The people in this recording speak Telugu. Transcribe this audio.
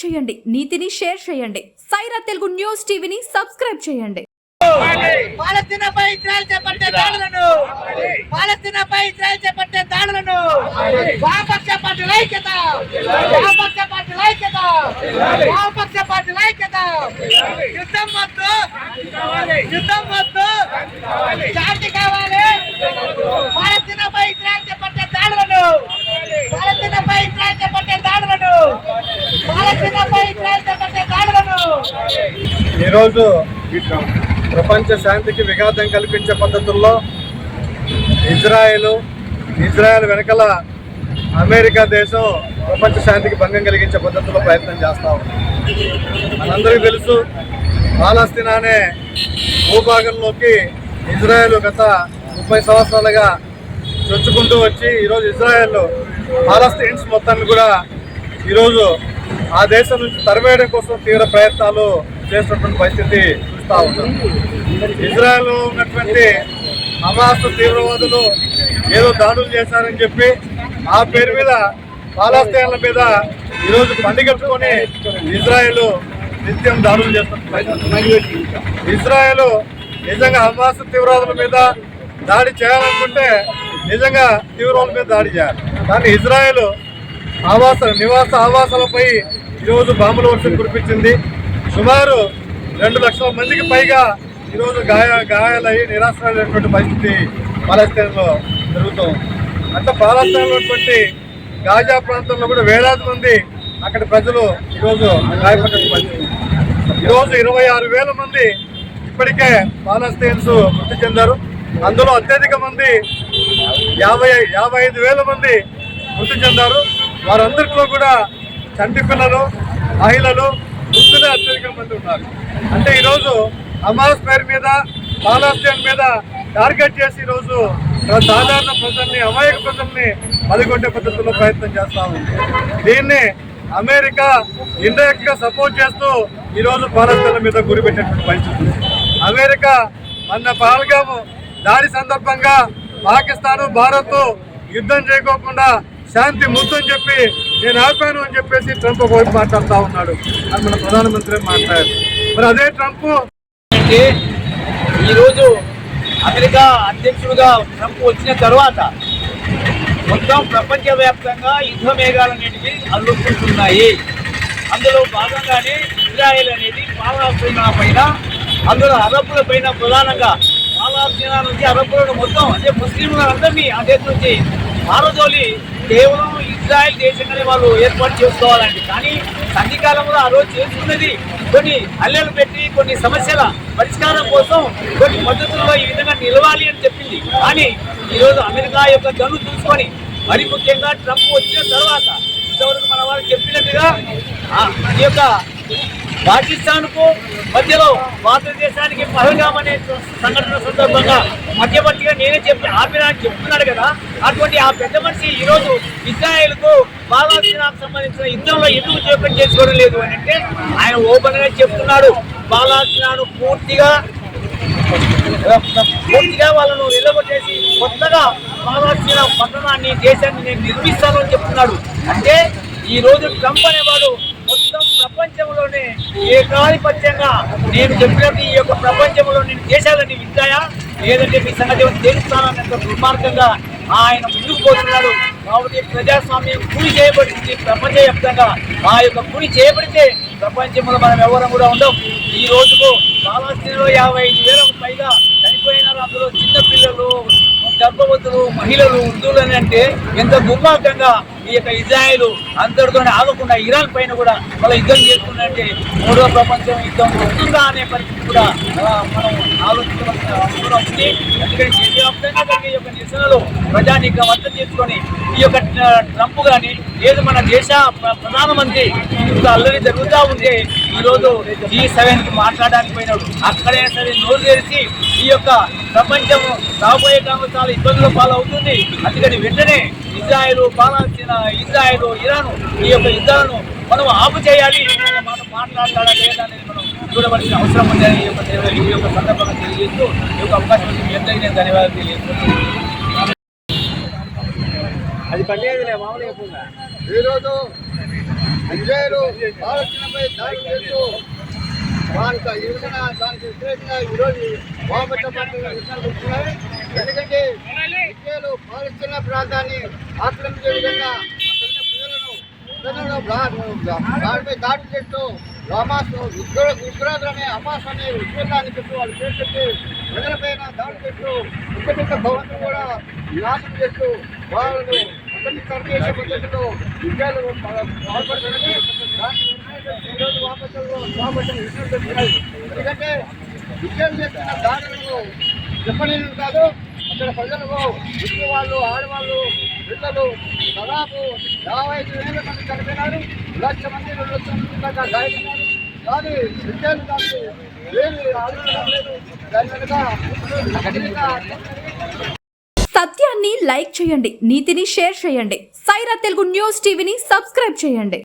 చేయండి, నీతిని షేర్ చేయండి. సైరా తెలుగు న్యూస్ టీవీని సబ్స్క్రైబ్ చేయండి. పాలస్తీనాపై ఇజ్రాయెల్ చేపట్టే దాడులను పాలస్తీనాపై ఇజ్రాయెల్ చేపట్టే దాడులను వామపక్ష పార్టీల ఐక్యత వామపక్ష పార్టీల ఐక్యత వామపక్ష పార్టీల ఐక్యత యుద్ధం వద్దు శాంతి కావాలి. పాలస్తీనాపై ఇజ్రాయెల్ చేపట్టే దాడులను పాలస్తీనాపై ఇజ్రాయెల్ చేపట్టే దాడులను పాలస్తీనాపై ఇజ్రాయెల్ చేపట్టే దాడులను ఈరోజు ప్రపంచ శాంతికి విఘాతం కల్పించే పద్ధతుల్లో ఇజ్రాయెల్ వెనకల అమెరికా దేశం ప్రపంచ శాంతికి భంగం కలిగించే పద్ధతుల్లో ప్రయత్నం చేస్తూ ఉంది. మనందరికీ తెలుసు, పాలస్తీనా అనే భూభాగంలోకి ఇజ్రాయెల్ గత 30 సంవత్సరాలుగా చొచ్చుకుంటూ వచ్చి ఈరోజు ఇజ్రాయెల్ పాలస్తీన్స్ మొత్తాన్ని కూడా ఈరోజు ఆ దేశం నుంచి తరివేయడం కోసం తీవ్ర ప్రయత్నాలు చేస్తున్నటువంటి పరిస్థితి చూస్తూ ఉన్నాం. ఇజ్రాయెల్ ఉన్నటువంటి హమాస్ తీవ్రవాదులు ఏదో దాడులు చేశారని చెప్పి ఆ పేరు మీద పాలస్తీన్ల మీద ఈరోజు పండుగట్టుకొని ఇజ్రాయెల్ నిత్యం దాడులు చేస్తున్నారు. ఇజ్రాయెల్ నిజంగా హమాస్ తీవ్రవాదుల మీద దాడి చేయాలనుకుంటే నిజంగా తీవ్రవాదుల మీద దాడి చేయాలి. కానీ ఇజ్రాయెల్ నివాస ఆవాసాలపై ఈరోజు బాంబుల వర్షం కురిపించింది. సుమారు 2 లక్షల మందికి పైగా ఈరోజు గాయాలయ్యి నిరాశ్రయమైనటువంటి పరిస్థితి పాలస్తీన్లో జరుగుతుంది. అంటే పాలస్తీన్లో ఉన్నటువంటి గాజా ప్రాంతంలో కూడా వేలాది మంది అక్కడి ప్రజలు ఈరోజు గాయపడిన పరిస్థితి. ఈరోజు 26,000 మంది ఇప్పటికే పాలస్తీన్స్ మృతి చెందారు. అందులో అత్యధిక మంది 55,000 మంది మృతి చెందారు. వారందరిలో కూడా చంటి పిల్లలు, మహిళలు, వృద్ధులే అత్యధిక మంది ఉన్నారు. అంటే ఈరోజు హమాస్ పేరు మీద పాలస్తీన్ మీద టార్గెట్ చేసి ఈరోజు సాధారణ ప్రజల్ని, అమాయక ప్రజల్ని పదిగొట్టే పద్ధతుల్లో ప్రయత్నం చేస్తా ఉంది. దీన్ని అమెరికా ఇండైరెక్ట్ గా సపోర్ట్ చేస్తూ ఈరోజు పాలస్తీన్ మీద గురిపెట్టినటువంటి పరిస్థితి. అమెరికా మొన్న పహల్గామ్ దాడి సందర్భంగా పాకిస్తాన్, భారత్ యుద్ధం చేయకోకుండా శాంతి ముద్దని చెప్పి నేను ఆపాను అని చెప్పేసి ట్రంప్ ఒకవైపు మాట్లాడుతూ ఉన్నాడు. అని మన ప్రధానమంత్రి మాట్లాడారు. మరి అదే ట్రంప్ అంటే ఈరోజు అమెరికా అధ్యక్షుడిగా ట్రంప్ వచ్చిన తర్వాత మొత్తం ప్రపంచవ్యాప్తంగా యుద్ధ మేఘాలన్నిటికీ అల్లుకుంటున్నాయి. అందులో భాగంగానే ఇజ్రాయెల్ అనేది పాలస్తీనా పైన, అందులో అరబ్బుల పైన ప్రధానంగా పాలస్తీనా నుంచి అరబ్బులను మొత్తం అంటే ముస్లింలందరినీ ఆ దేశం నుంచి పారదోలి కేవలం ఇజ్రాయెల్ దేశంగానే వాళ్ళు ఏర్పాటు చేసుకోవాలండి. కానీ సంధికాలంలో ఆ రోజు చేసుకున్నది కొన్ని హల్లేలు పెట్టి కొన్ని సమస్యల పరిష్కారం కోసం కొన్ని పద్ధతుల్లో ఈ విధంగా నిలవాలి అని చెప్పింది. కానీ ఈరోజు అమెరికా యొక్క గన్ను చూసుకొని మరి ముఖ్యంగా ట్రంప్ వచ్చిన తర్వాత ఇంతవరకు మన వాళ్ళు చెప్పినట్టుగా ఈ యొక్క పాకిస్తాన్కు మధ్యలో భారతదేశానికి పహల్గామ్ అనే సంఘటన సందర్భంగా మధ్యవర్తిగా నేనే ఆపినా అని చెప్తున్నాడు కదా. అటువంటి ఆ పెద్ద మనిషి ఈరోజు ఇజ్రాయెల్కు పాలస్తీనాకు సంబంధించిన యుద్ధంలో ఎందుకు జోక్యం చేసుకోవడం లేదు అని అంటే ఆయన ఓపెన్ గా చెప్తున్నాడు. పాలస్తీనాను పూర్తిగా వాళ్ళను వెళ్ళగొట్టేసి కొత్తగా పాలస్తీనా పట్టణాన్ని, దేశాన్ని నేను నిర్మిస్తాను అని చెప్తున్నాడు. అంటే ఈ రోజు ట్రంప్ అనేవాడు మొత్తం ప్రపంచంలోనే ఏకాధిపత్యంగా నేను చెప్పినట్టు ఈ యొక్క ప్రపంచంలో నేను దేశాలన్నీ వింటాయా లేదంటే మీ సంగతి తెలుస్తానన్నంత దుర్మార్గంగా ఆయన ముందుకు పోతున్నాడు. కాబట్టి ప్రజాస్వామ్యం కూలి చేయబడింది ప్రపంచవ్యాప్తంగా. ఆ యొక్క కూలి చేయబడితే ప్రపంచంలో మనం ఎవరం కూడా ఉండం. ఈ రోజుకు పాలస్తీనాలో 55,000కు పైగా చనిపోయినారు. అందులో చిన్నపిల్లలు, గర్భవతులు, మహిళలు, వృద్ధులు అని అంటే ఎంత దుర్మార్గంగా ఈ యొక్క ఇజ్రాయెల్ అంతటితోనే ఆగకుండా ఇరాన్ పైన కూడా వాళ్ళ యుద్ధం చేస్తుందంటే 3వ ప్రపంచ యుద్ధం వస్తుందా అనే పరిస్థితి కూడా మనం ఆలోచించవలసిన అవసరం ఉంది. అందుకని దేశవ్యాప్తంగా జరిగే ఈ యొక్క నిరసనలు ప్రజానీకం అర్థం చేసుకొని ఈ యొక్క ట్రంప్ కానీ లేదు మన దేశ ప్రధానమంత్రి ఇంత అల్లరి జరుగుతూ ఉంటే ఈరోజు G7కి మాట్లాడడానికి పోయినాడు. అక్కడైనా సరే నోరు తెరిచి ఈ యొక్క ప్రపంచం రాబోయే కాలంలో చాలా ఇబ్బందుల పాలవుతుంది. అందుకని వెంటనే ఇజ్రాయెల్, పాలస్తీనా, ఇజ్రాయెల్, ఇరాన్ ఈ యొక్క యుద్ధాలను మనం ఆపు చేయాలి మనం మాట్లాడాలా లేదా అనేది మనం చూడవలసిన అవసరం ఉందని ఈ యొక్క సందర్భంగా తెలియజేస్తూ ఈ యొక్క అవకాశం ఎంతైనా నేను ధన్యవాదాలు తెలియజేస్తున్నాను. అది పండుగ మామూలుగా ఈరోజు ఇజ్రాయేలు పాలస్తీనాపై దాడి చేస్తూ దానికి వ్యతిరేకంగా ఈరోజు వామపక్ష పార్టీలు విషయాలు వస్తున్నాయి. ఎందుకంటే ఇజ్రాయేలు పాలస్తీనా ప్రాంతాన్ని ఆక్రమించే విధంగా దానిపై దాడి చేస్తూ హమాస్ ఉగ్రవాదులనే హమాస్ అనే ఉగ్రవాదాన్ని చెప్పి వాళ్ళు పేరు చెప్పి ప్రజలపైన దాడి చేస్తూ పెద్ద భవంతులు కూడా నాశనం చేస్తూ వాళ్ళను అతన్ని చేసే పద్ధతిలో విద్యాలు పాల్పడుతుందని ఈరోజు వామపక్షం విషయం చెప్తున్నాయి. ఎందుకంటే విద్యలు చేస్తున్న దాడులను చెప్పలేని కాదు. అక్కడ ప్రజలకు ఇంటి వాళ్ళు ఆడవాళ్ళు పిల్లలు దాదాపు 55,000 మంది చనిపోయినారు. 1,00,000 మంది 2,00,000 మంది దాకా గాయపడినారు. కానీ విద్యలు దానికి ఏమి ఆలోచన లేదు. దాని వెనుక సత్యాన్ని లైక్ చేయండి, నీతిని షేర్ చేయండి. సైరా తెలుగు న్యూస్ టీవీని సబ్స్క్రైబ్ చేయండి.